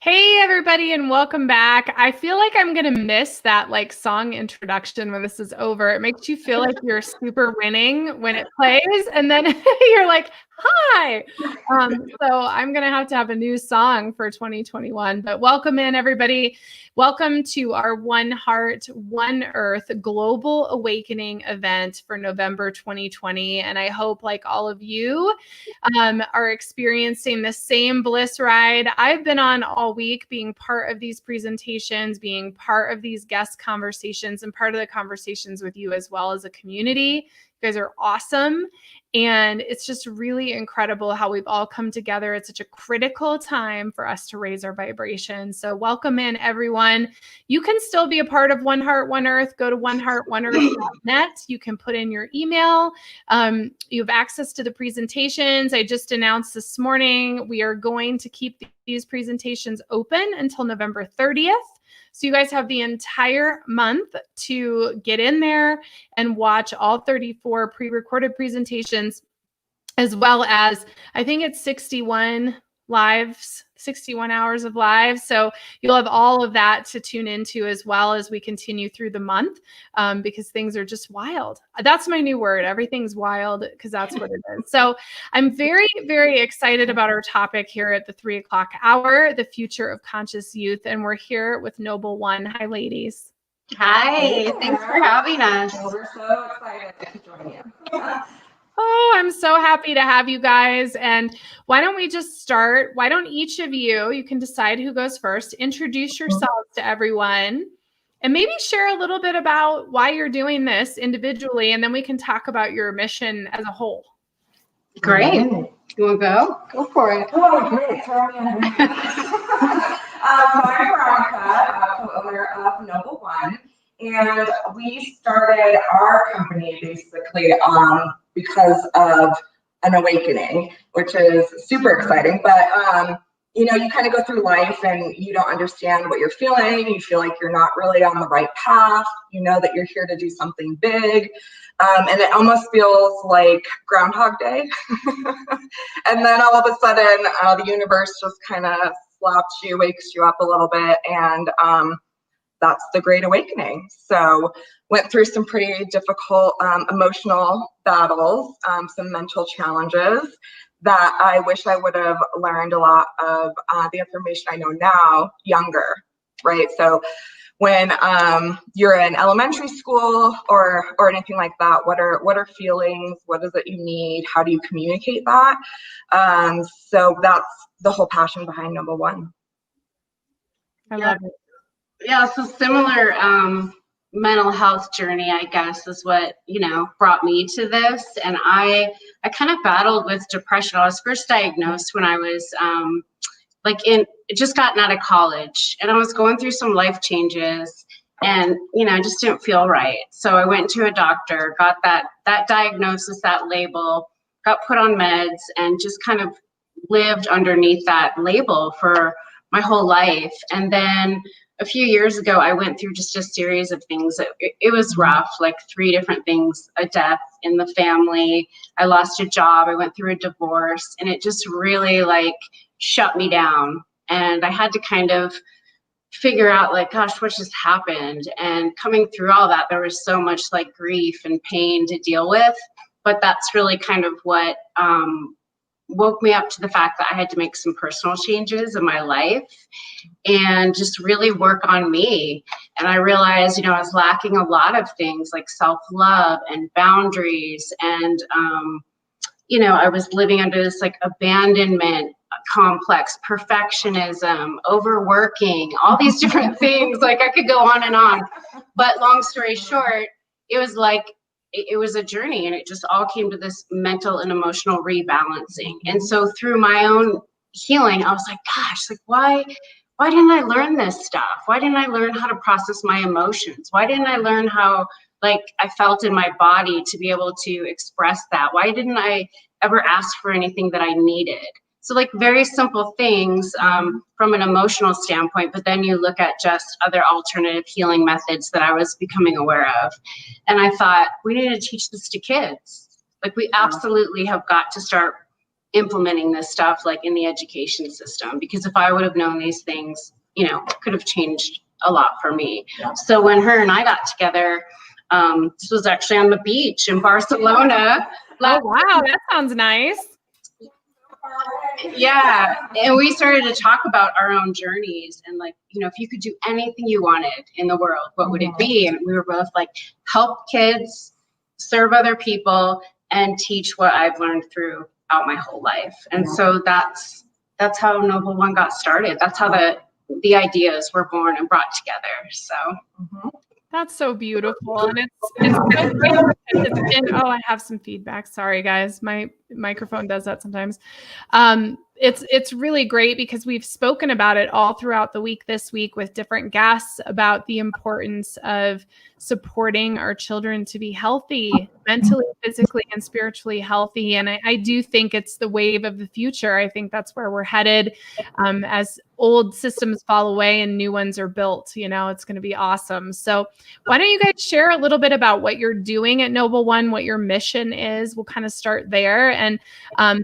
Hey everybody and welcome back. I feel like I'm going to miss that song introduction when this is over. It makes you feel like you're super winning when it plays and then you're like, "Hi." So I'm going to have a new song for 2021, but welcome in everybody. Welcome to our One Heart, One Earth Global Awakening event for November 2020. And I hope like all of you are experiencing the same bliss ride I've been on all week, being part of these presentations, being part of these guest conversations, and part of the conversations with you as well as a community. You guys are awesome. And it's just really incredible how we've all come together at such a critical time for us to raise our vibration. So welcome in everyone. You can still be a part of One Heart, One Earth. Go to oneheartoneearth.net. You can put in your email. You have access to the presentations. I just announced this morning, we are going to keep these presentations open until November 30th. So you guys have the entire month to get in there and watch all 34 pre-recorded presentations, as well as, I think it's 61 lives, 61 hours of live. So you'll have all of that to tune into as well as we continue through the month, because things are just wild. That's my new word. Everything's wild because that's what it is. So I'm very, very excited about our topic here at the 3 o'clock hour, the future of conscious youth. And we're here with Noble One. Hi, ladies. Hi, thanks for having us. We're so excited to join you. Oh, I'm so happy to have you guys. And why don't we just start? Why don't each of you can decide who goes first, introduce yourselves to everyone, and maybe share a little bit about why you're doing this individually, and then we can talk about your mission as a whole. Great. You want to go? Go for it. Oh, great. Throw me in. I'm Veronica, co-owner of Noble One, and we started our company basically because of an awakening, which is super exciting. But you kind of go through life and you don't understand what you're feeling. You feel like you're not really on the right path. You know that you're here to do something big. And it almost feels like Groundhog Day. And then all of a sudden, the universe just kind of slaps you, wakes you up a little bit, and that's the Great Awakening. So went through some pretty difficult emotional battles, some mental challenges that I wish I would have learned a lot of the information I know now younger, right? So when you're in elementary school or anything like that, what are feelings? What is it you need? How do you communicate that? So that's the whole passion behind Noble One. I love it. Yeah, so similar mental health journey, I guess, is what, brought me to this. And I kind of battled with depression. I was first diagnosed when I was just gotten out of college, and I was going through some life changes, and I just didn't feel right. So I went to a doctor, got that diagnosis, that label, got put on meds, and just kind of lived underneath that label for my whole life. And then a few years ago, I went through just a series of things. It was rough, like 3 different things: a death in the family, I lost a job, I went through a divorce, and it just really shut me down. And I had to kind of figure out gosh, what just happened? And coming through all that, there was so much grief and pain to deal with. But that's really kind of what woke me up to the fact that I had to make some personal changes in my life and just really work on me. And I realized, I was lacking a lot of things like self-love and boundaries. And, I was living under this abandonment complex, perfectionism, overworking, all these different things. I could go on and on. But long story short, it was it was a journey, and it just all came to this mental and emotional rebalancing. And so through my own healing, I was like, gosh, why didn't I learn this stuff? Why didn't I learn how to process my emotions? Why didn't I learn how I felt in my body to be able to express that? Why didn't I ever ask for anything that I needed? So very simple things from an emotional standpoint, but then you look at just other alternative healing methods that I was becoming aware of. And I thought, we need to teach this to kids. We absolutely have got to start implementing this stuff like in the education system, because if I would have known these things, you know, could have changed a lot for me. Yeah. So when her and I got together, this was actually on the beach in Barcelona. Oh, wow. That sounds nice. Yeah. And we started to talk about our own journeys and like, you know, if you could do anything you wanted in the world, what would it be? And we were both like, help kids, serve other people, and teach what I've learned throughout my whole life. And so that's how Noble One got started. That's how the ideas were born and brought together. So That's so beautiful. And it's so great because oh, I have some feedback. Sorry guys. My microphone does that sometimes. It's really great because we've spoken about it all throughout the week this week with different guests about the importance of supporting our children to be healthy, mentally, physically, and spiritually healthy. And I do think it's the wave of the future. I think that's where we're headed as old systems fall away and new ones are built. You know, it's going to be awesome. So why don't you guys share a little bit about what you're doing at Noble One, what your mission is? We'll kind of start there. And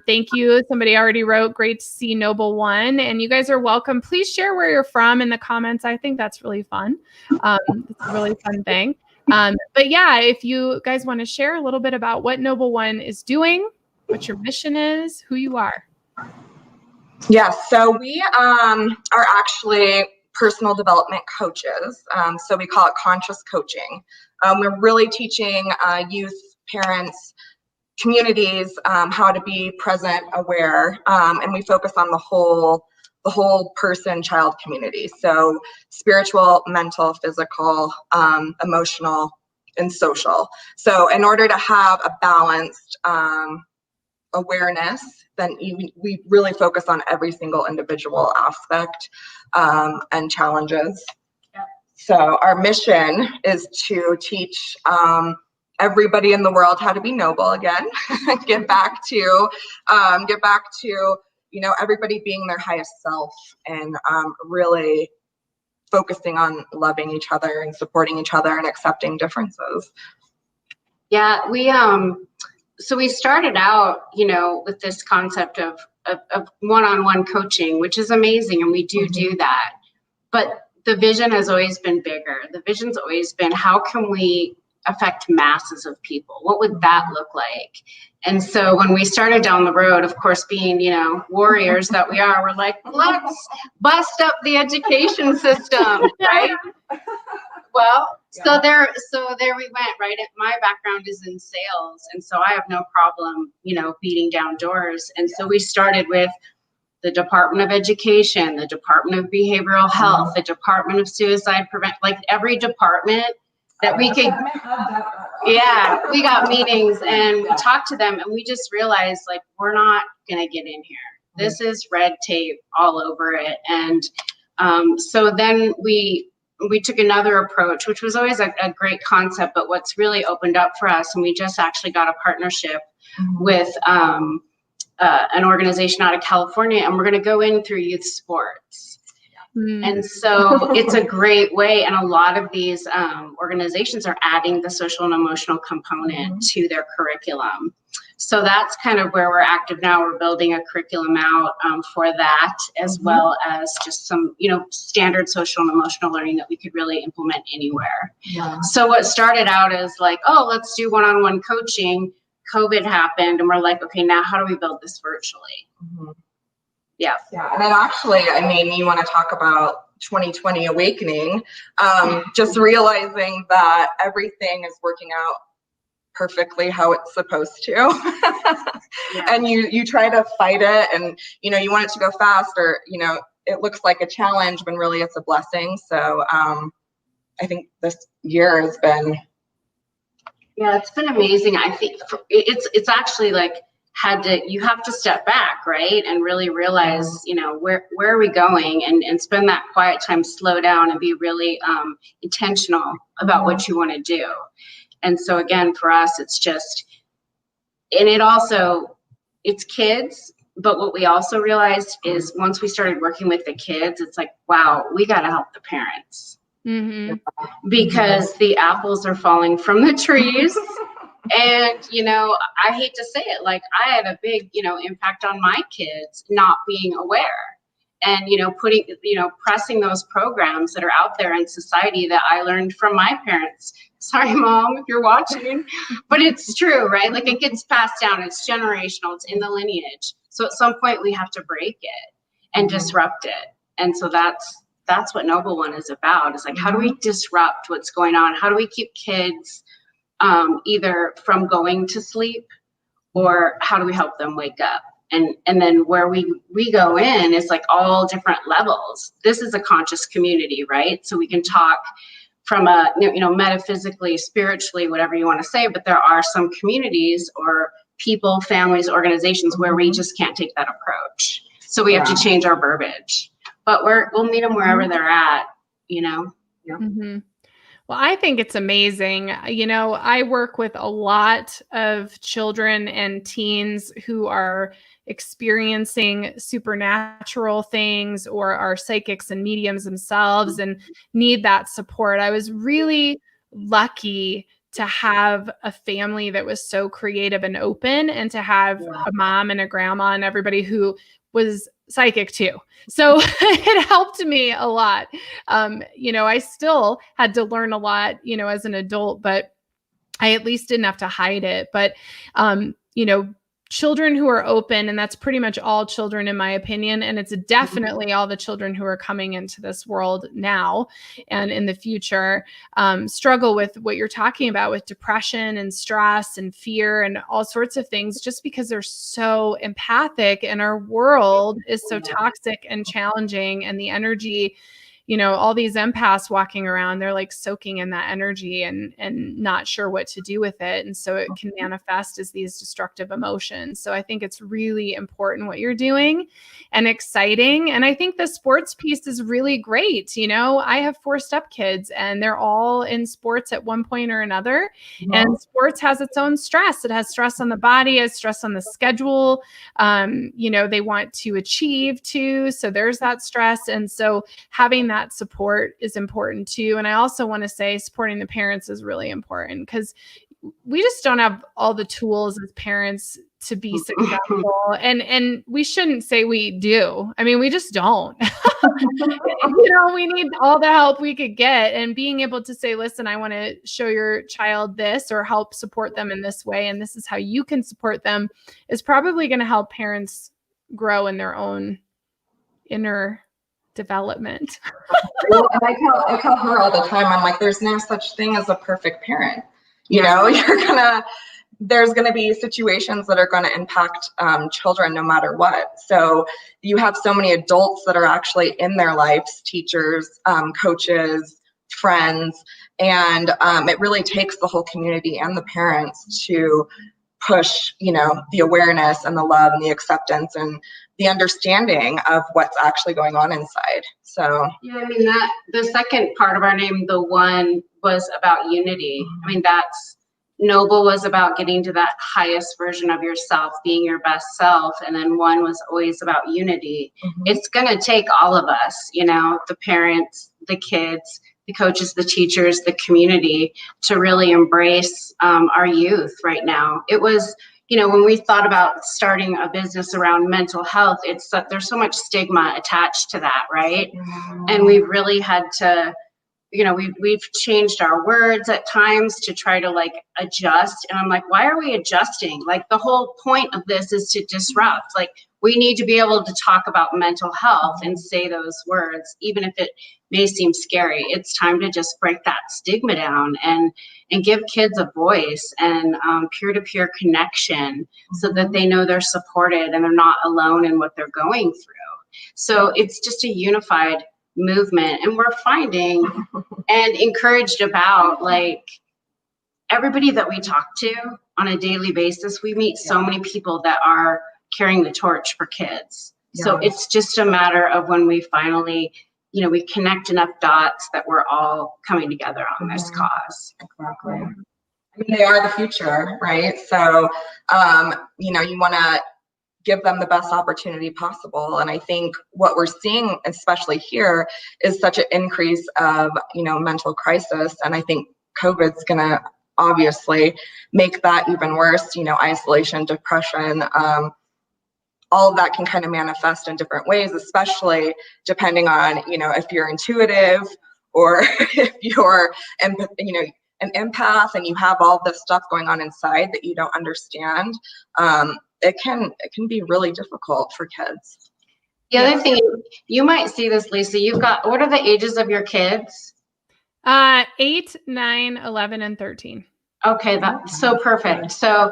thank you. Somebody already wrote, great to see Noble One. And you guys are welcome. Please share where you're from in the comments. I think that's really fun. It's a really fun thing. But yeah, if you guys want to share a little bit about what Noble One is doing, what your mission is, who you are. Yeah, so we are actually personal development coaches. So we call it conscious coaching. We're really teaching youth, parents, communities how to be present, aware, and we focus on the whole person, child community. So spiritual, mental, physical, emotional, and social. So in order to have a balanced awareness, then we really focus on every single individual aspect and challenges. Yep. So our mission is to teach everybody in the world how to be noble again. get back to you know, everybody being their highest self, and really focusing on loving each other and supporting each other and accepting differences. Yeah, so we started out, you know, with this concept of one-on-one coaching, which is amazing, and we do that. But the vision has always been bigger. The vision's always been, how can we affect masses of people? What would that look like? And so when we started down the road, of course, being, you know, warriors that we are, we're like, let's bust up the education system, right? Well, so there we went, right? My background is in sales, and so I have no problem, you know, beating down doors. And so we started with the Department of Education, the Department of Behavioral Health, the Department of Suicide Prevention, like every department that we could. Yeah, we got meetings and we talked to them, and we just realized, like, we're not gonna get in here. This is red tape all over it. And so then we took another approach, which was always a great concept, but what's really opened up for us, and we just actually got a partnership with an organization out of California, and we're going to go in through youth sports. And so it's a great way, and a lot of these organizations are adding the social and emotional component to their curriculum. So that's kind of where we're active now. We're building a curriculum out for that, as well as just some, you know, standard social and emotional learning that we could really implement anywhere. So what started out as like, oh, let's do one-on-one coaching. COVID happened, and we're like, okay, now how do we build this virtually? Yeah. And then actually, I mean, you want to talk about 2020 awakening, just realizing that everything is working out perfectly how it's supposed to. And you try to fight it, and, you know, you want it to go fast, or, you know, it looks like a challenge when really it's a blessing. So I think this year has been. Yeah, it's been amazing. I think it's actually like, you have to step back, right? And really realize, you know, where are we going, and spend that quiet time, slow down, and be really intentional about what you want to do. And so again, for us, it's just, and it's kids, but what we also realized is once we started working with the kids, it's like, wow, we got to help the parents. Because the apples are falling from the trees. And, you know, I hate to say it, like I had a big, you know, impact on my kids not being aware and, you know, putting, you know, pressing those programs that are out there in society that I learned from my parents. Sorry, Mom, if you're watching, but it's true, right? Like it gets passed down. It's generational. It's in the lineage. So at some point we have to break it and disrupt it. And so that's what Noble One is about. It's like, how do we disrupt what's going on? How do we keep kids either from going to sleep, or how do we help them wake up? And then where we go in is like all different levels. This is a conscious community, right? So we can talk from a, you know, metaphysically, spiritually, whatever you want to say, but there are some communities or people, families, organizations where we just can't take that approach. So we have to change our verbiage, but we'll meet them wherever they're at, you know? Well, I think it's amazing. You know, I work with a lot of children and teens who are experiencing supernatural things or are psychics and mediums themselves and need that support. I was really lucky to have a family that was so creative and open, and to have a mom and a grandma and everybody who was psychic too. So it helped me a lot. You know, I still had to learn a lot, you know, as an adult, but I at least didn't have to hide it. But, you know, children who are open, and that's pretty much all children in my opinion, and it's definitely all the children who are coming into this world now and in the future, struggle with what you're talking about, with depression and stress and fear and all sorts of things, just because they're so empathic and our world is so toxic and challenging, and the energy, you know, all these empaths walking around, they're like soaking in that energy and not sure what to do with it. And so it can manifest as these destructive emotions. So I think it's really important what you're doing and exciting. And I think the sports piece is really great. You know, I have 4 stepkids and they're all in sports at one point or another. And sports has its own stress. It has stress on the body, it has stress on the schedule. You know, they want to achieve too. So there's that stress. And so having that support is important too. And I also want to say supporting the parents is really important, because we just don't have all the tools as parents to be successful. And we shouldn't say we do. I mean, we just don't. You know, we need all the help we could get, and being able to say, listen, I want to show your child this or help support them in this way, and this is how you can support them, is probably going to help parents grow in their own inner development. Well, and I tell her all the time, I'm like, there's no such thing as a perfect parent. You know, there's gonna be situations that are gonna impact children no matter what. So you have so many adults that are actually in their lives, teachers, coaches, friends, and it really takes the whole community and the parents to push, you know, the awareness and the love and the acceptance and the understanding of what's actually going on inside. So yeah, I mean, that the second part of our name, the one, was about unity. I mean, that's Noble was about getting to that highest version of yourself, being your best self, and then one was always about unity. It's gonna take all of us, you know, the parents, the kids, the coaches, the teachers, the community, to really embrace our youth right now. It was, you know, when we thought about starting a business around mental health, it's there's so much stigma attached to that, right? And we've really had to, you know, we've changed our words at times to try to like adjust. And I'm like, why are we adjusting? Like the whole point of this is to disrupt. Like we need to be able to talk about mental health and say those words, even if it may seem scary. It's time to just break that stigma down and give kids a voice and peer-to-peer connection, so that they know they're supported and they're not alone in what they're going through. So it's just a unified movement, and we're finding and encouraged about, like, everybody that we talk to on a daily basis, we meet so many people that are carrying the torch for kids. So it's just a matter of when we finally, you know, we connect enough dots that we're all coming together on this cause. Exactly. I mean, they are the future, right? So you know, you want to give them the best opportunity possible. And I think what we're seeing, especially here, is such an increase of, you know, mental crisis. And I think COVID's gonna obviously make that even worse. You know, isolation, depression, all of that can kind of manifest in different ways, especially depending on, you know, if you're intuitive or if you're, you know, an empath and you have all this stuff going on inside that you don't understand. It can be really difficult for kids. The other thing, you might see this, Lisa, you've got, what are the ages of your kids? 8, 9, 11, and 13. Okay, that's so perfect. So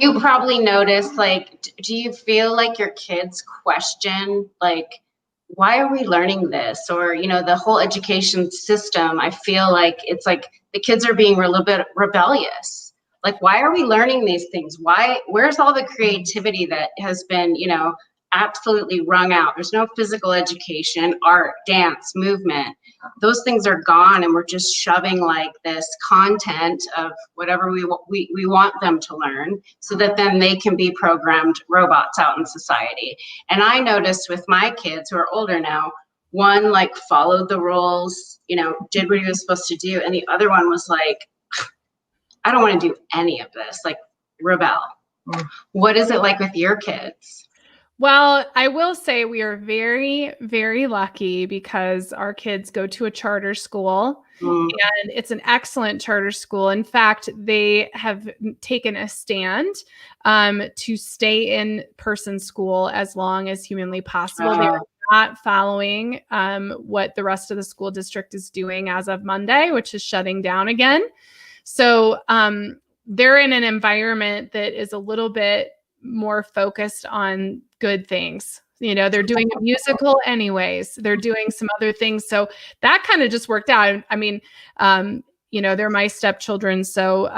you probably noticed, like, do you feel like your kids question, like, why are we learning this? Or, you know, the whole education system, I feel like it's like the kids are being a little bit rebellious. Like, why are we learning these things? Where's all the creativity that has been, you know, absolutely wrung out? There's no physical education, art, dance, movement. Those things are gone, and we're just shoving like this content of whatever we want them to learn, so that then they can be programmed robots out in society. And I noticed with my kids who are older now, one like followed the rules, you know, did what he was supposed to do, and the other one was like, I don't want to do any of this, like rebel. What is it like with your kids? Well, I will say we are very, very lucky because our kids go to a charter school, and it's an excellent charter school. In fact, they have taken a stand to stay in person school as long as humanly possible. They are not following what the rest of the school district is doing as of Monday, which is shutting down again. So they're in an environment that is a little bit more focused on good things. You know, they're doing a musical anyways. They're doing some other things. So that kind of just worked out. I mean, you know, they're my stepchildren. So,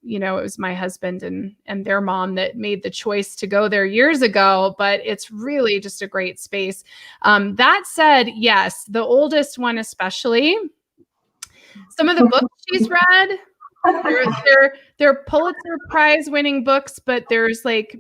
you know, it was my husband and their mom that made the choice to go there years ago, but it's really just a great space. That said, yes, the oldest one, especially, some of the books she's read, they're Pulitzer Prize winning books, but there's like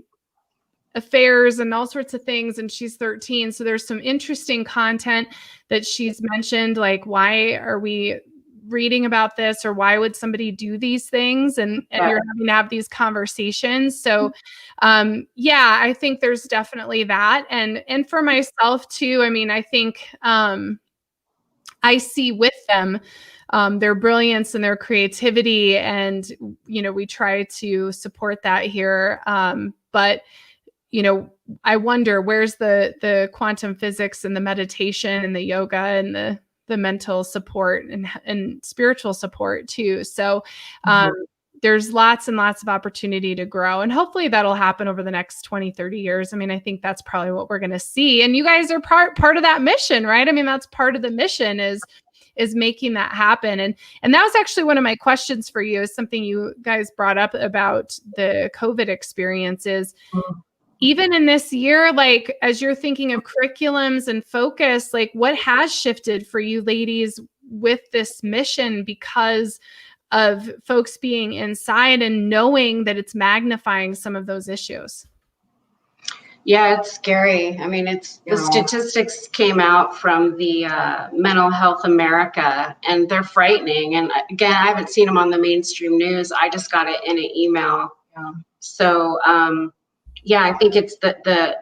affairs and all sorts of things. And she's 13. So there's some interesting content that she's mentioned, like, why are we reading about this, or why would somebody do these things? And you're having to have these conversations. So yeah, I think there's definitely that. And for myself too, I mean, I think I see with them their brilliance and their creativity. And, you know, we try to support that here. But, you know, I wonder where's the quantum physics and the meditation and the yoga and the mental support and spiritual support too. So there's lots and lots of opportunity to grow. And hopefully that'll happen over the next 20, 30 years. I mean, I think that's probably what we're going to see. And you guys are part of that mission, right? I mean, that's part of the mission is making that happen. And that was actually one of my questions for you, is something you guys brought up about the COVID experiences. Even in this year, like, as you're thinking of curriculums and focus, like, what has shifted for you ladies with this mission because of folks being inside and knowing that it's magnifying some of those issues? Yeah, it's scary. I mean, the statistics came out from the Mental Health America, and they're frightening. And again, I haven't seen them on the mainstream news. I just got it in an email. So yeah, I think it's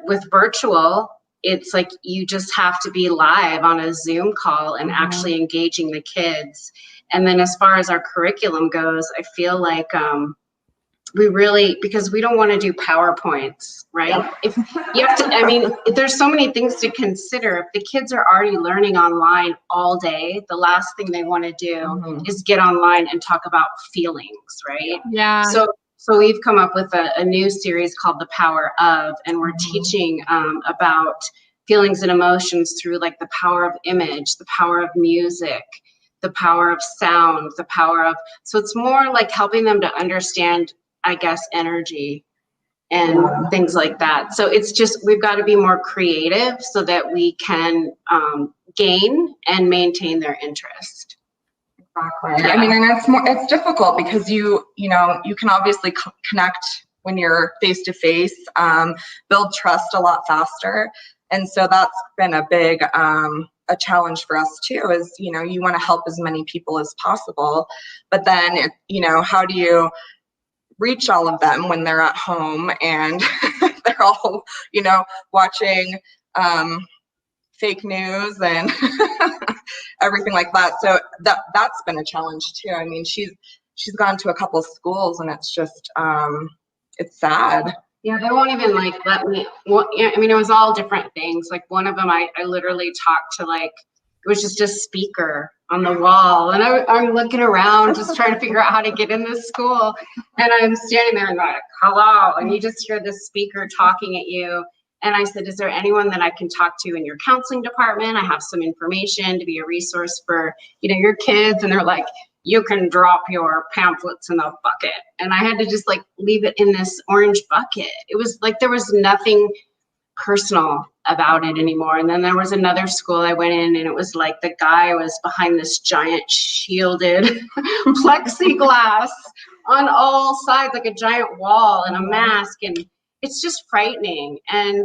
with virtual, it's like you just have to be live on a Zoom call and actually engaging the kids. And then as far as our curriculum goes, I feel like we really, because we don't want to do PowerPoints, right? If you have to, I mean, there's so many things to consider. If the kids are already learning online all day, the last thing they want to do is get online and talk about feelings, right? Yeah. So we've come up with a new series called The Power Of, and we're teaching about feelings and emotions through like the power of image, the power of music, the power of sound, the power of, so it's more like helping them to understand, I guess, energy and things like that. So it's just, we've got to be more creative so that we can gain and maintain their interest. Exactly. I mean, and it's difficult because you can obviously connect when you're face to face, build trust a lot faster. And so that's been a a challenge for us too, is, you know, you want to help as many people as possible, but then, you know, how do you reach all of them when they're at home and they're all, you know, watching fake news and everything like that. So that's been a challenge too. I mean, she's gone to a couple of schools, and it's just it's sad. Yeah, they won't even like let me. Well, yeah, I mean, it was all different things. Like one of them, I literally talked to, like, it was just a speaker on the wall, and I'm looking around just trying to figure out how to get in this school, and I'm standing there and like, hello, and you just hear this speaker talking at you. And I said, is there anyone that I can talk to in your counseling department? I have some information to be a resource for, you know, your kids. And they're like, you can drop your pamphlets in the bucket. And I had to just like leave it in this orange bucket. It was like there was nothing personal about it anymore. And then there was another school I went in, and it was like the guy was behind this giant shielded plexiglass on all sides, like a giant wall, and a mask. And it's just frightening. And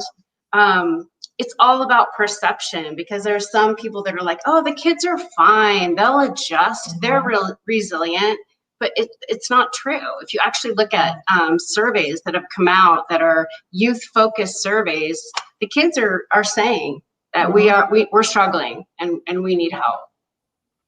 it's all about perception, because there are some people that are like, oh, the kids are fine, they'll adjust, they're real resilient. But it's not true. If you actually look at surveys that have come out that are youth-focused surveys, the kids are saying that we're struggling and we need help.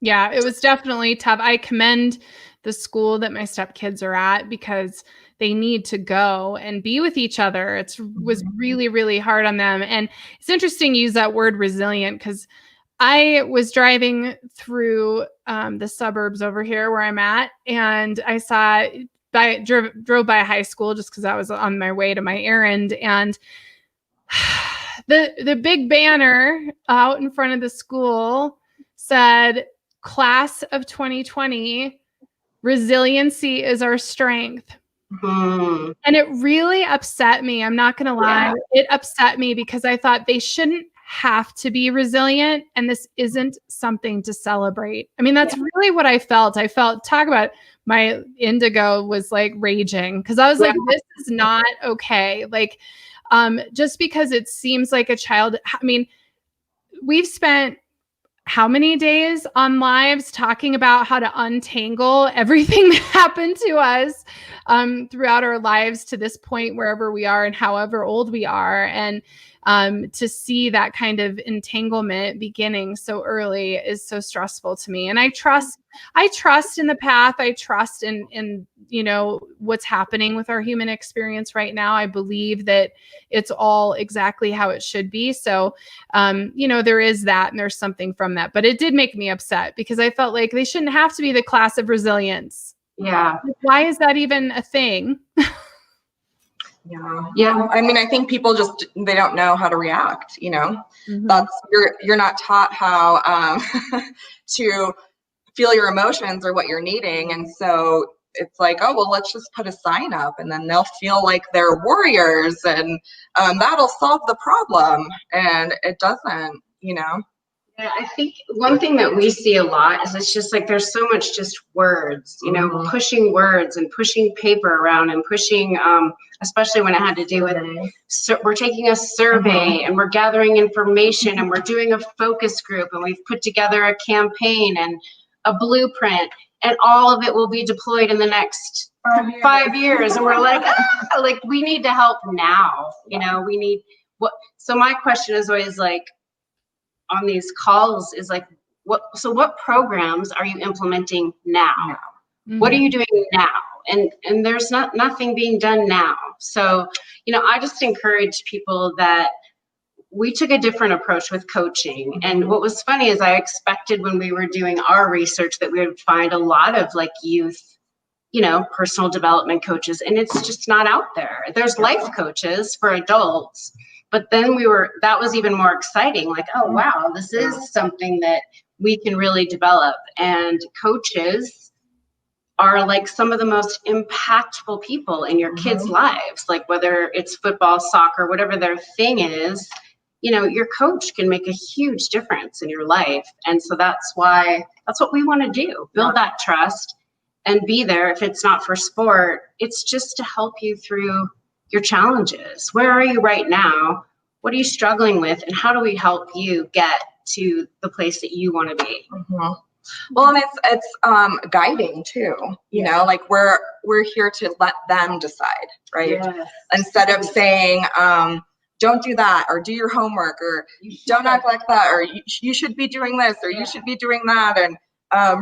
Yeah, it was definitely tough. I commend the school that my stepkids are at, because they need to go and be with each other. It was really, really hard on them. And it's interesting you use that word resilient, because I was driving through the suburbs over here where I'm at, and I drove by a high school just because I was on my way to my errand. And the big banner out in front of the school said, "Class of 2020, resiliency is our strength." Mm. And it really upset me. I'm not going to lie. Yeah. It upset me because I thought they shouldn't have to be resilient, and this isn't something to celebrate. I mean, that's really what I felt. Talk about, my indigo was like raging, because I was like, this is not okay. Like, just because it seems like a child, I mean, we've spent how many days on lives talking about how to untangle everything that happened to us throughout our lives to this point, wherever we are and however old we are. And to see that kind of entanglement beginning so early is so stressful to me. And I trust in the path. I trust in you know, what's happening with our human experience right now. I believe that it's all exactly how it should be. So, you know, there is that, and there's something from that. But it did make me upset, because I felt like they shouldn't have to be the class of resilience. Yeah. Like, why is that even a thing? Yeah. I mean, I think people just, they don't know how to react, you know. That's, you're not taught how to feel your emotions or what you're needing. And so it's like, oh, well, let's just put a sign up, and then they'll feel like they're warriors, and that'll solve the problem. And it doesn't, you know. Yeah, I think one thing that we see a lot is it's just like there's so much just words, you know, pushing words and pushing paper around and pushing, especially when it had to do with, we're taking a survey and we're gathering information and we're doing a focus group, and we've put together a campaign and a blueprint, and all of it will be deployed in the next 5 years. And we're like, like, we need to help now, you know, we need what. So my question is always like, on these calls is like, what programs are you implementing now? What are you doing now? And there's nothing being done now. So, you know, I just encourage people that we took a different approach with coaching. And what was funny is I expected when we were doing our research that we would find a lot of like youth, you know, personal development coaches, and it's just not out there. There's life coaches for adults. But then that was even more exciting. Like, oh, wow, this is something that we can really develop. And coaches are like some of the most impactful people in your kids' lives. Like whether it's football, soccer, whatever their thing is, you know, your coach can make a huge difference in your life. And so that's what we want to do, build that trust and be there. If it's not for sport, it's just to help you through your challenges. Where are you right now? What are you struggling with? And how do we help you get to the place that you want to be. Mm-hmm. Well, and it's guiding too, you know, like we're here to let them decide, right? Yes. Instead of saying, don't do that, or do your homework, or don't act like that, or you should be doing this, or you should be doing that. And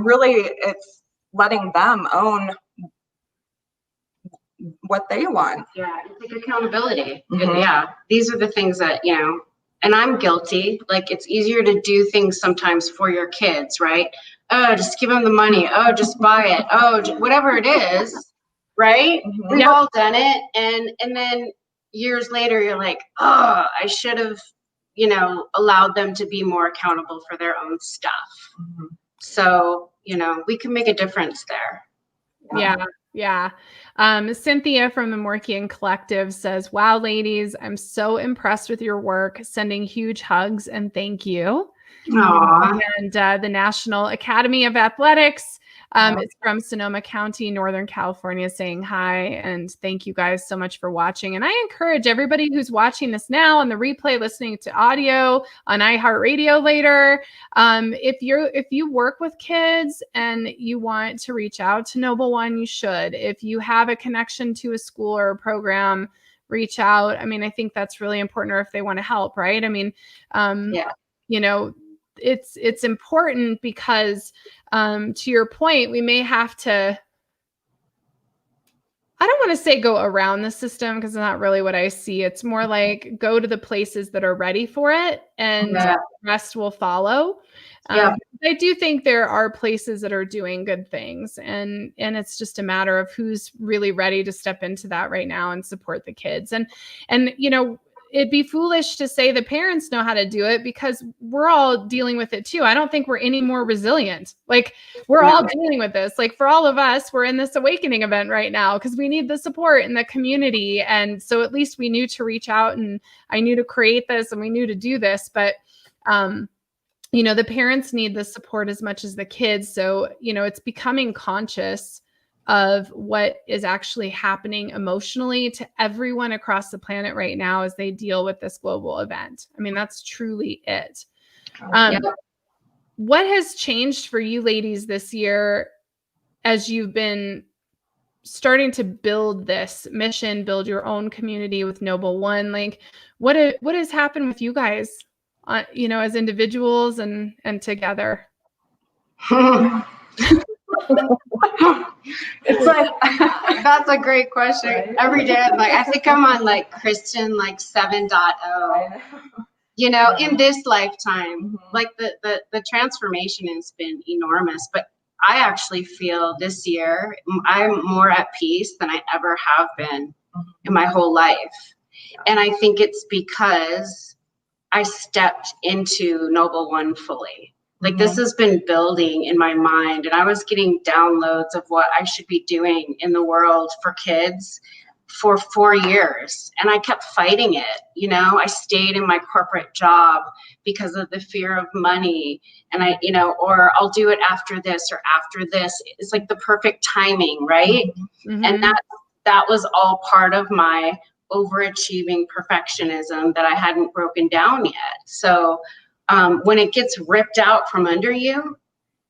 really it's letting them own what they want. Yeah, and take accountability. Mm-hmm. Yeah, these are the things that, you know, and I'm guilty. Like, it's easier to do things sometimes for your kids, right? Oh, just give them the money. Oh, just buy it. Oh, whatever it is, right? Mm-hmm. We've all done it. And then years later, you're like, oh, I should have, you know, allowed them to be more accountable for their own stuff. Mm-hmm. So, you know, we can make a difference there. Yeah. Yeah. Cynthia from the Morkian Collective says, wow, ladies, I'm so impressed with your work. Sending huge hugs and thank you. Aww. And the National Academy of Athletics, it's from Sonoma County, Northern California, saying hi. And thank you guys so much for watching. And I encourage everybody who's watching this now on the replay, listening to audio on iHeartRadio later. If you work with kids and you want to reach out to Noble One, you should. If you have a connection to a school or a program, reach out. I mean, I think that's really important, or if they want to help, right? I mean, you know, it's important because to your point, we may have to, I don't want to say go around the system, because it's not really what I see. It's more like go to the places that are ready for it, and the rest will follow. I do think there are places that are doing good things, and it's just a matter of who's really ready to step into that right now and support the kids. And you know, it'd be foolish to say the parents know how to do it, because we're all dealing with it too. I don't think we're any more resilient. Like, we're all dealing with this. Like, for all of us, we're in this awakening event right now because we need the support in the community. And so at least we knew to reach out, and I knew to create this, and we knew to do this. But, you know, the parents need the support as much as the kids. So, you know, it's becoming conscious of what is actually happening emotionally to everyone across the planet right now as they deal with this global event. I mean, that's truly it. What has changed for you ladies this year as you've been starting to build this mission, build your own community with Noble One? Like, what has happened with you guys, you know, as individuals and together? It's like, that's a great question. Right? Every day I'm like, I think I'm on like Kristen like 7.0, you know, in this lifetime. Like the transformation has been enormous. But I actually feel this year I'm more at peace than I ever have been in my whole life. And I think it's because I stepped into Noble One fully. Like, this has been building in my mind, and I was getting downloads of what I should be doing in the world for kids for 4 years. And I kept fighting it. You know, I stayed in my corporate job because of the fear of money. And I, you know, or I'll do it after this or after this. It's like the perfect timing, right? And that was all part of my overachieving perfectionism that I hadn't broken down yet. So when it gets ripped out from under you,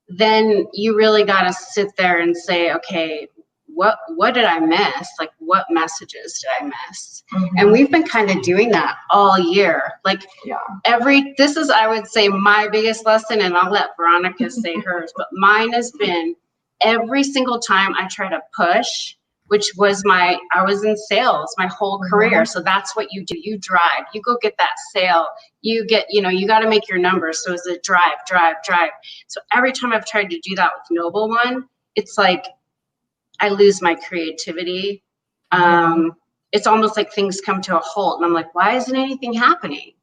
then you really got to sit there and say, okay, what did I miss? Like, what messages did I miss? And we've been kind of doing that all year. Like, this is, I would say, my biggest lesson, and I'll let Veronica say hers, but mine has been every single time I try to push, which was I was in sales my whole career. So that's what you do. You drive, you go get that sale, you get, you know, you got to make your numbers. So it's a drive. So every time I've tried to do that with Noble One, it's like, I lose my creativity. It's almost like things come to a halt, and I'm like, why isn't anything happening?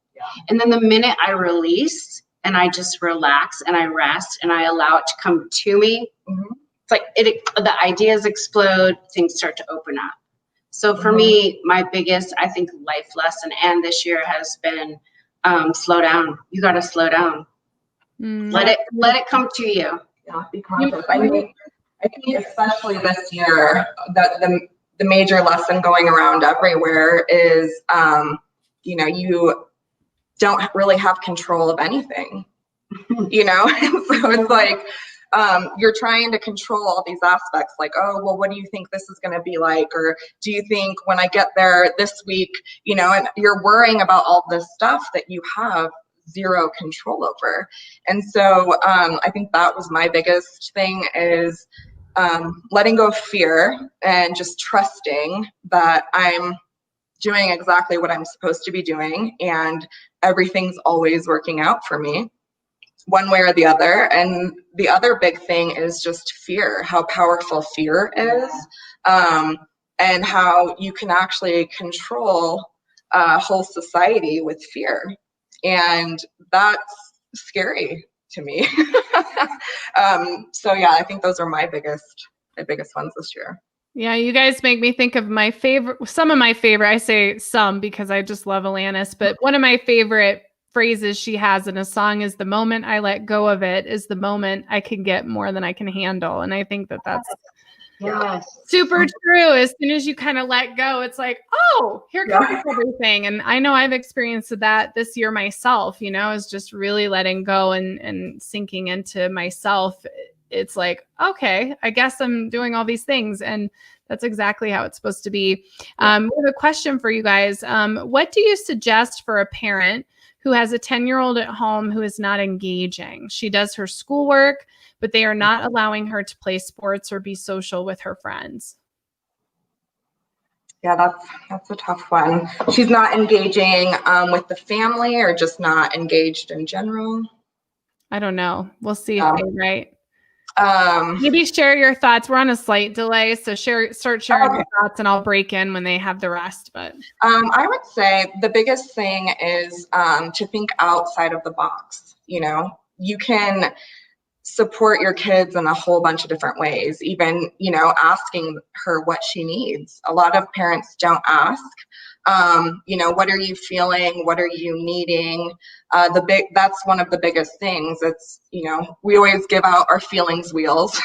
And then the minute I release and I just relax and I rest and I allow it to come to me, it's like the ideas explode, things start to open up. So for me, my biggest, I think, life lesson, and this year has been slow down. You got to slow down. Let it come to you. Yeah, be conscious. I mean, I think especially this year, the major lesson going around everywhere is, you know, you don't really have control of anything. you know? So it's like, you're trying to control all these aspects, like, oh, well, what do you think this is going to be like? Or do you think when I get there this week, you know, and you're worrying about all this stuff that you have zero control over. And so I think that was my biggest thing, is letting go of fear and just trusting that I'm doing exactly what I'm supposed to be doing, and everything's always working out for me, one way or the other. And the other big thing is just fear, how powerful fear is, and how you can actually control a whole society with fear. And that's scary to me. So yeah, I think those are my biggest ones this year. Yeah, you guys make me think of some of my favorite, I say some because I just love Alanis, but one of my favorite phrases she has in a song is, the moment I let go of it is the moment I can get more than I can handle. And I think that that's super true. As soon as you kind of let go, it's like, oh, here comes everything. And I know I've experienced that this year myself, you know, is just really letting go and sinking into myself. It's like, okay, I guess I'm doing all these things. And that's exactly how it's supposed to be. We have a question for you guys. What do you suggest for a parent who has a 10-year-old at home who is not engaging? She does her schoolwork, but they are not allowing her to play sports or be social with her friends. Yeah, that's a tough one. She's not engaging with the family, or just not engaged in general? I don't know. We'll see if they're right. Maybe share your thoughts. We're on a slight delay, so start sharing your thoughts, and I'll break in when they have the rest. But I would say the biggest thing is to think outside of the box. You know, you can support your kids in a whole bunch of different ways, even, you know, asking her what she needs. A lot of parents don't ask. You know, what are you feeling? What are you needing? That's one of the biggest things. It's, you know, we always give out our feelings wheels.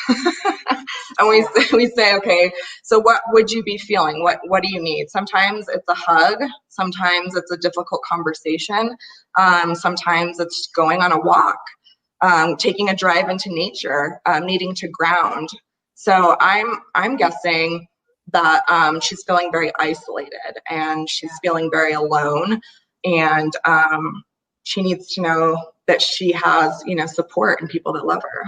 And we say, okay, so what would you be feeling? What do you need? Sometimes it's a hug. Sometimes it's a difficult conversation. Sometimes it's going on a walk, taking a drive into nature, needing to ground. So I'm guessing that she's feeling very isolated, and she's feeling very alone, and she needs to know that she has, you know, support and people that love her.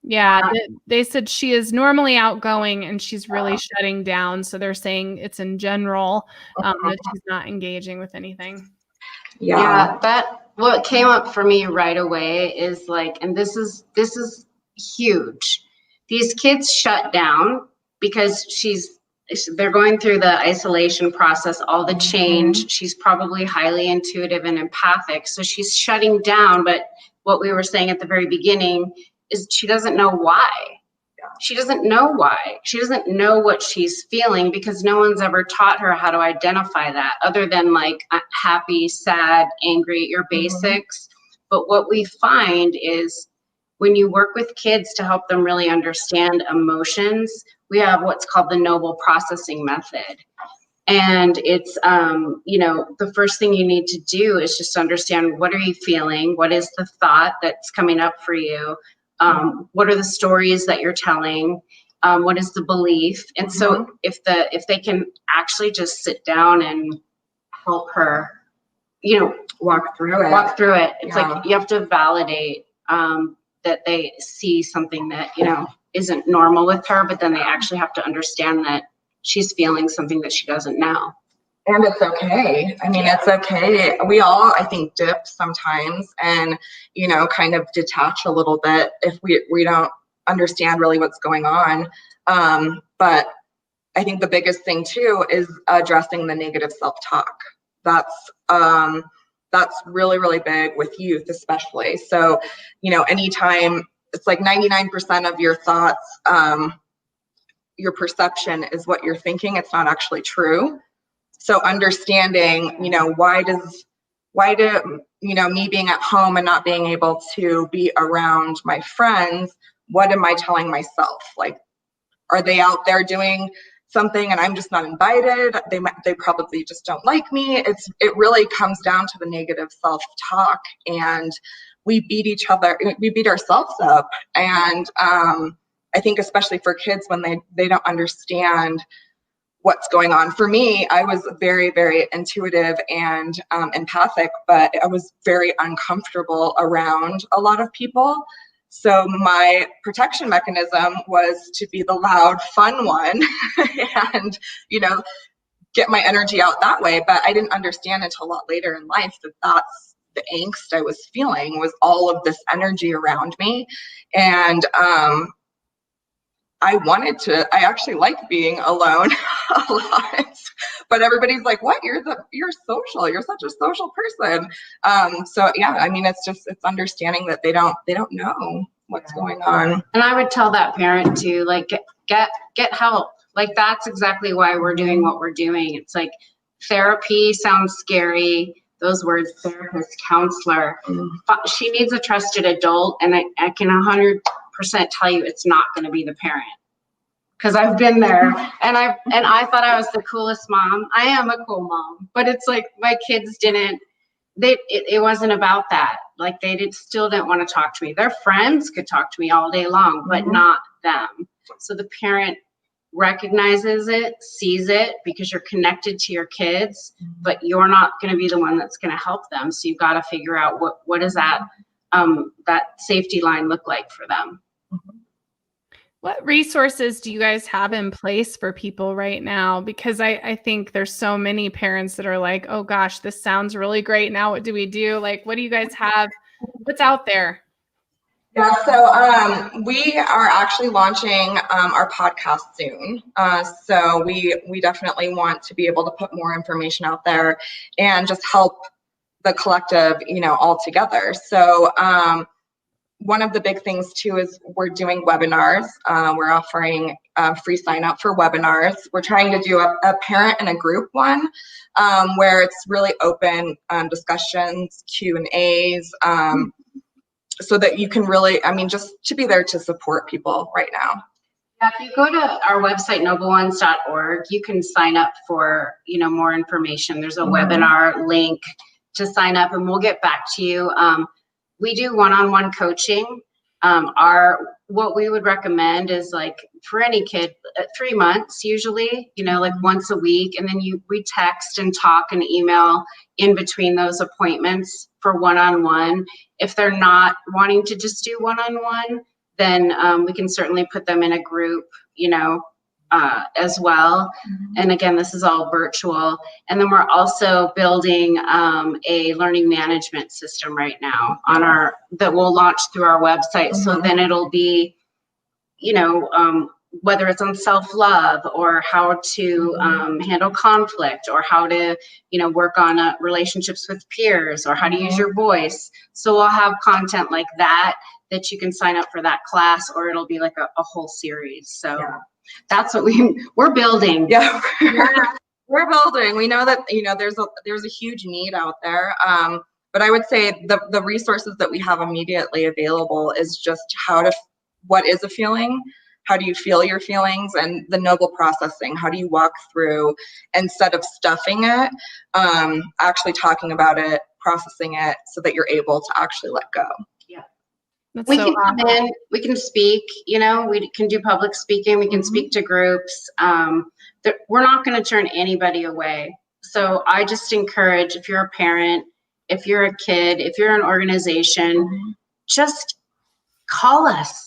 Yeah, they said she is normally outgoing and she's really shutting down. So they're saying it's in general that she's not engaging with anything. Yeah, that what came up for me right away is like, and this is huge. These kids shut down because they're going through the isolation process, all the change. She's probably highly intuitive and empathic, so she's shutting down. But what we were saying at the very beginning is she doesn't know why. She doesn't know why. She doesn't know what she's feeling because no one's ever taught her how to identify that, other than like happy, sad, angry, your basics. But what we find is when you work with kids to help them really understand emotions, we have what's called the noble processing method. And it's, you know, the first thing you need to do is just understand, what are you feeling? What is the thought that's coming up for you? What are the stories that you're telling? What is the belief? And so if they can actually just sit down and help her, you know, walk through it. It's like you have to validate that they see something that, you know, isn't normal with her, but then they actually have to understand that she's feeling something that she doesn't know. And it's okay. I mean, it's okay. We all, I think, dip sometimes and, you know, kind of detach a little bit if we don't understand really what's going on. But I think the biggest thing too is addressing the negative self-talk. That's really, really big with youth, especially. So, you know, anytime, it's like 99% of your thoughts, your perception is what you're thinking. It's not actually true. So understanding, you know, why do, you know, me being at home and not being able to be around my friends, what am I telling myself? Like, are they out there doing something and I'm just not invited. They probably just don't like me. It really comes down to the negative self-talk, and we beat ourselves up. And I think especially for kids when they don't understand what's going on. For me, I was very, very intuitive and empathic, but I was very uncomfortable around a lot of people. So my protection mechanism was to be the loud, fun one and, get my energy out that way. But I didn't understand until a lot later in life that that's the angst I was feeling, was all of this energy around me. And I actually like being alone a lot, but everybody's like, what? You're social. You're such a social person. So yeah, I mean, it's understanding that they don't know what's going on. And I would tell that parent to like, get help. Like, that's exactly why we're doing what we're doing. It's like, therapy sounds scary. Those words, therapist, counselor, she needs a trusted adult. And I can 100% tell you it's not going to be the parent, because I've been there and I thought I was the coolest mom. I am a cool mom, but it's like my kids it wasn't about that. Like, still didn't want to talk to me. Their friends could talk to me all day long, but not them. So the parent recognizes it, sees it, because you're connected to your kids, but you're not going to be the one that's going to help them. So you've got to figure out what does that safety line look like for them. What resources do you guys have in place for people right now? Because I think there's so many parents that are like, oh gosh, this sounds really great. Now what do we do? Like, what do you guys have? What's out there? Yeah, so we are actually launching our podcast soon. So we definitely want to be able to put more information out there and just help the collective, all together. So one of the big things too is we're doing webinars. We're offering free sign up for webinars. We're trying to do a parent and a group one where it's really open discussions, Q&As, so that you can really, just to be there to support people right now. Yeah, if you go to our website, nobleones.org, you can sign up for, more information. There's a webinar link to sign up, and we'll get back to you. We do one-on-one coaching. What we would recommend is, like, for any kid, 3 months usually, like once a week, and then we text and talk and email in between those appointments for one-on-one. If they're not wanting to just do one-on-one, then we can certainly put them in a group, as well. And again, this is all virtual. And then we're also building a learning management system right now that we'll launch through our website. So then it'll be, whether it's on self-love or how to handle conflict, or how to, work on relationships with peers, or how to use your voice. So we'll have content like that you can sign up for that class, or it'll be like a whole series. So that's what we're building. Yeah, we're building. We know that, there's a huge need out there. But I would say the resources that we have immediately available is just what is a feeling? How do you feel your feelings? And the noble processing. How do you walk through, instead of stuffing it, actually talking about it, processing it, so that you're able to actually let go. Yeah. That's We so can awesome. come in, we can speak, we can do public speaking, we can speak to groups. We're not going to turn anybody away. So I just encourage, if you're a parent, if you're a kid, if you're an organization, just call us.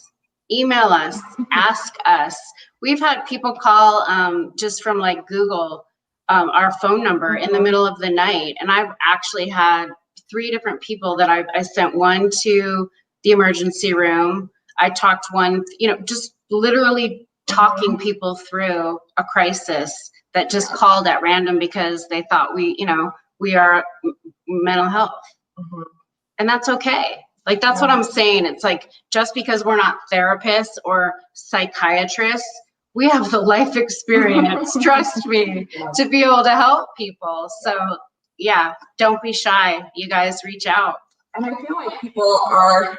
Email us, ask us. We've had people call just from like Google our phone number in the middle of the night. And I've actually had 3 different people that I sent one to the emergency room. I talked one, just literally talking people through a crisis that just called at random because they thought we are mental health. And that's okay. Like, that's what I'm saying. It's like, just because we're not therapists or psychiatrists, we have the life experience, trust me, to be able to help people. So yeah, don't be shy. You guys reach out. And I feel like people are,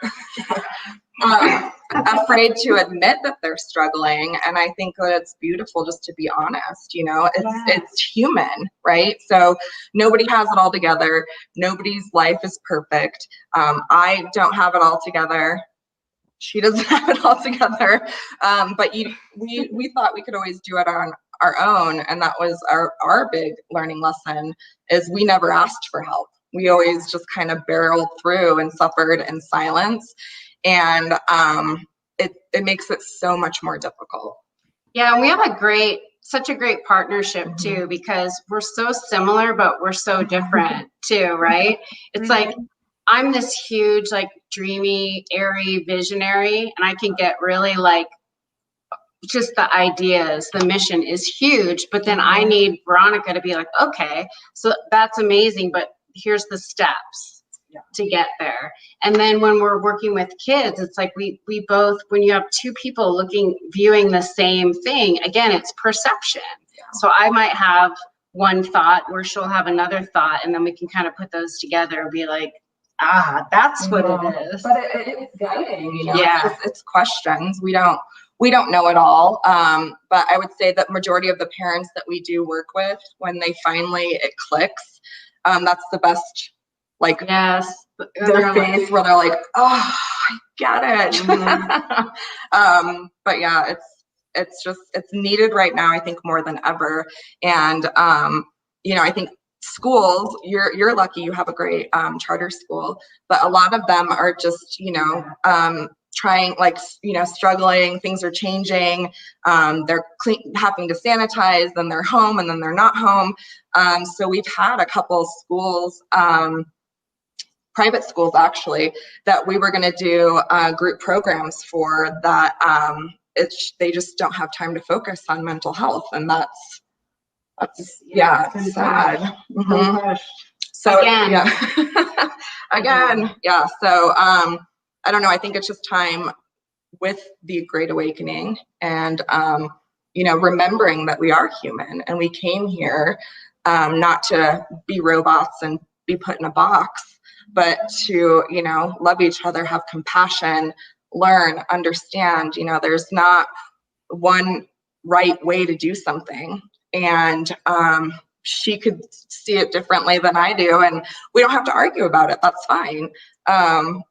I afraid to admit that they're struggling. And I think that it's beautiful just to be honest, you know, it's human, right? So nobody has it all together. Nobody's life is perfect. I don't have it all together. She doesn't have it all together. But we thought we could always do it on our own. And that was our big learning lesson, is we never asked for help. We always just kind of barreled through and suffered in silence. And it makes it so much more difficult. Yeah, and we have such a great partnership too, because we're so similar, but we're so different too, right? It's like, I'm this huge, like, dreamy, airy visionary, and I can get really like, just the ideas, the mission is huge, but then I need Veronica to be like, okay, so that's amazing, but here's the steps to get there. And then when we're working with kids, it's like we both, when you have two people viewing the same thing, again, it's perception. So I might have one thought where she'll have another thought, and then we can kind of put those together and be like, that's what it is. But it's guiding, you know. Yeah. It's questions. We don't know it all. But I would say that majority of the parents that we do work with, when it clicks, that's the best, like, yes, their face where they're like, oh, I get it. But yeah, it's needed right now, I think, more than ever. And you know, I think schools, you're lucky you have a great charter school, but a lot of them are just, you know, trying, like, you know, struggling. Things are changing. They're having to sanitize, then they're home, and then they're not home. So we've had a couple schools, private schools actually, that we were going to do group programs for that. They just don't have time to focus on mental health, and that's it's sad. So again, so I don't know, I think it's just time with the Great Awakening, and you know, remembering that we are human and we came here not to be robots and be put in a box, but to, you know, love each other, have compassion, learn, understand. You know, there's not one right way to do something, and she could see it differently than I do, and we don't have to argue about it. That's fine.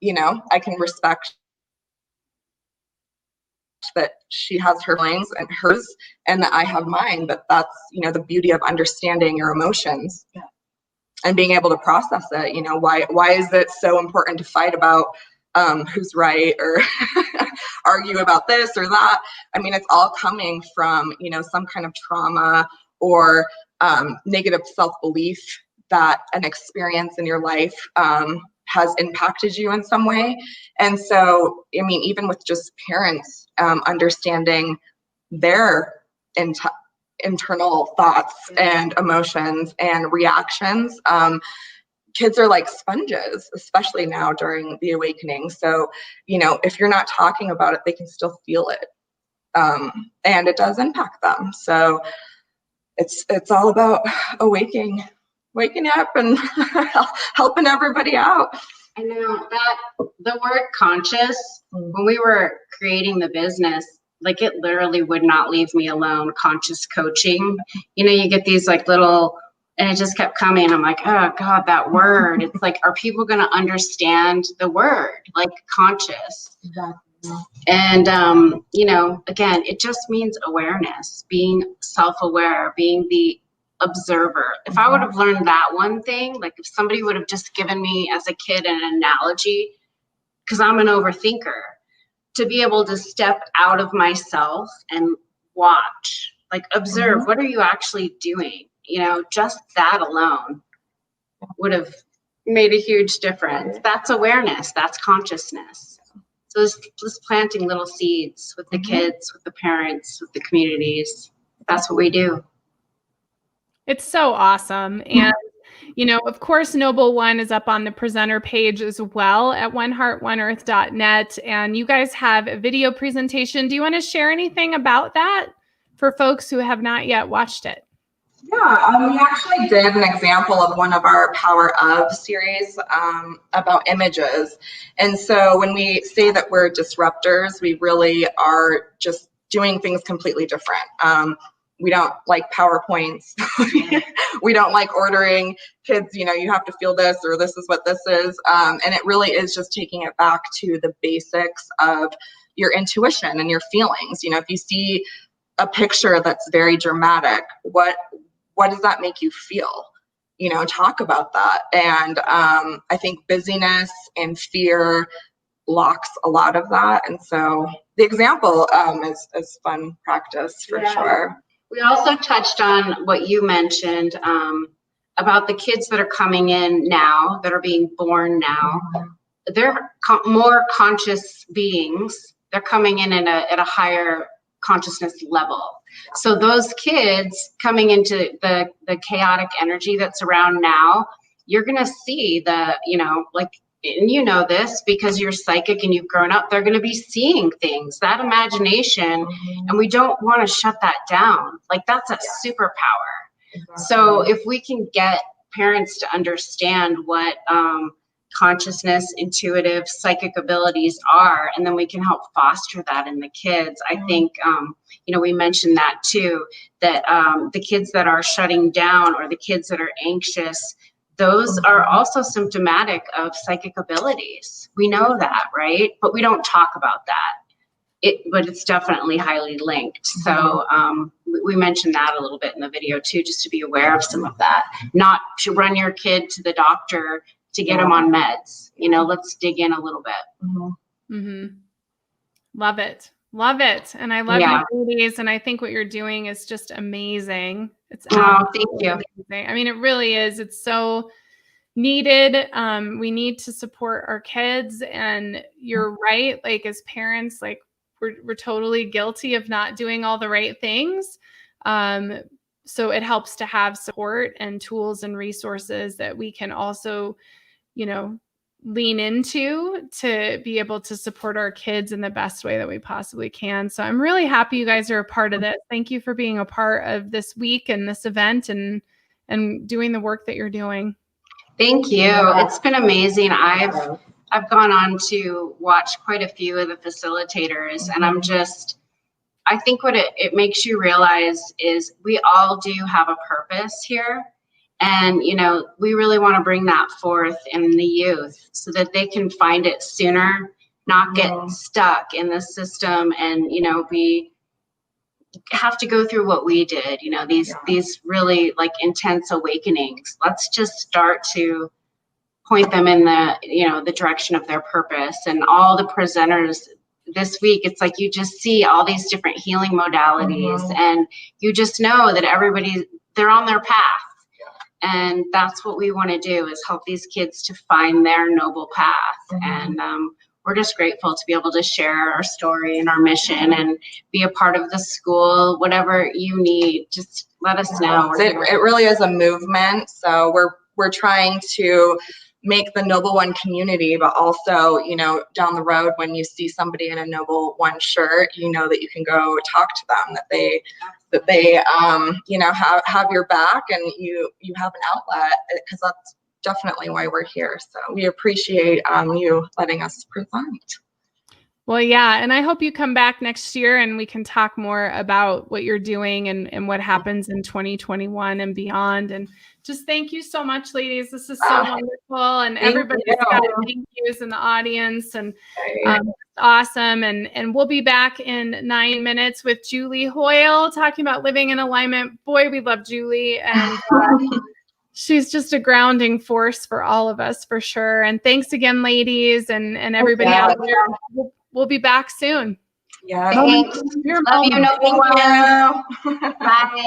You know, I can respect that she has her feelings and hers, and that I have mine. But that's, you know, the beauty of understanding your emotions and being able to process it. You know, why is it so important to fight about who's right, or argue about this or that? I mean, it's all coming from, you know, some kind of trauma or negative self-belief that an experience in your life has impacted you in some way. And so, I mean, even with just parents understanding their internal thoughts and emotions and reactions, kids are like sponges, especially now during the awakening. So, you know, if you're not talking about it, they can still feel it. And it does impact them. So it's all about waking up and helping everybody out. I know that the word conscious, when we were creating the business, like, it literally would not leave me alone. Conscious coaching, you know, you get these like little, and it just kept coming. I'm like, oh God, that word. It's like, are people going to understand the word, like, conscious? Exactly. And, you know, again, it just means awareness, being self-aware, being the observer. If I would have learned that one thing, like if somebody would have just given me as a kid an analogy, because I'm an overthinker, to be able to step out of myself and watch, like, observe, what are you actually doing? You know, just that alone would have made a huge difference. That's awareness. That's consciousness. So just planting little seeds with the kids, with the parents, with the communities. That's what we do. It's so awesome. And, you know, of course, Noble One is up on the presenter page as well at oneheartoneearth.net. And you guys have a video presentation. Do you want to share anything about that for folks who have not yet watched it? Yeah, we actually did an example of one of our Power Of series about images. And so when we say that we're disruptors, we really are just doing things completely different. We don't like PowerPoints. We don't like ordering kids, you have to feel this, or this is what this is. And it really is just taking it back to the basics of your intuition and your feelings. If you see a picture that's very dramatic, what does that make you feel? Talk about that. And I think busyness and fear blocks a lot of that. And so the example is fun practice for sure. We also touched on what you mentioned about the kids that are coming in now, that are being born now. They're more conscious beings. They're coming in at a higher consciousness level. So those kids coming into the chaotic energy that's around now, you're going to see and this because you're psychic and you've grown up, they're going to be seeing things, that imagination, and we don't want to shut that down. Like, that's a superpower. Exactly. So if we can get parents to understand what consciousness, intuitive, psychic abilities are, and then we can help foster that in the kids. I think, we mentioned that too, that the kids that are shutting down or the kids that are anxious, those are also symptomatic of psychic abilities. We know that, right? But we don't talk about that. But it's definitely highly linked. So we mentioned that a little bit in the video too, just to be aware of some of that. Not to run your kid to the doctor to get them on meds. Let's dig in a little bit. Love it. Love it. And I love you ladies. And I think what you're doing is just amazing. It's thank you. Amazing. I mean, it really is. It's so needed. We need to support our kids. And you're right. Like, as parents, like, we're totally guilty of not doing all the right things. So it helps to have support and tools and resources that we can also, lean into to be able to support our kids in the best way that we possibly can. So I'm really happy you guys are a part of this. Thank you for being a part of this week and this event and doing the work that you're doing. Thank you. It's been amazing. I've gone on to watch quite a few of the facilitators, and I think what it makes you realize is we all do have a purpose here. And, we really want to bring that forth in the youth so that they can find it sooner, not get stuck in the system and, we have to go through what we did, these really like intense awakenings. Let's just start to point them in the direction of their purpose. And all the presenters this week, it's like you just see all these different healing modalities and you just know that they're on their path. And that's what we want to do, is help these kids to find their noble path. And we're just grateful to be able to share our story and our mission and be a part of the school. Whatever you need, just let us know. It really is a movement. So we're trying to make the Noble One community, but also, down the road when you see somebody in a Noble One shirt, that you can go talk to them, that they have your back and you have an outlet, because that's definitely why we're here. So we appreciate you letting us present. Well, yeah. And I hope you come back next year and we can talk more about what you're doing and what happens in 2021 and beyond. And just thank you so much, ladies. This is so wonderful. And everybody's got thank yous in the audience, and awesome. And we'll be back in 9 minutes with Julie Hoyle talking about living in alignment. Boy, we love Julie. And she's just a grounding force for all of us, for sure. And thanks again, ladies, and everybody out there. We'll be back soon. Yeah. Thanks. Love you. Bye.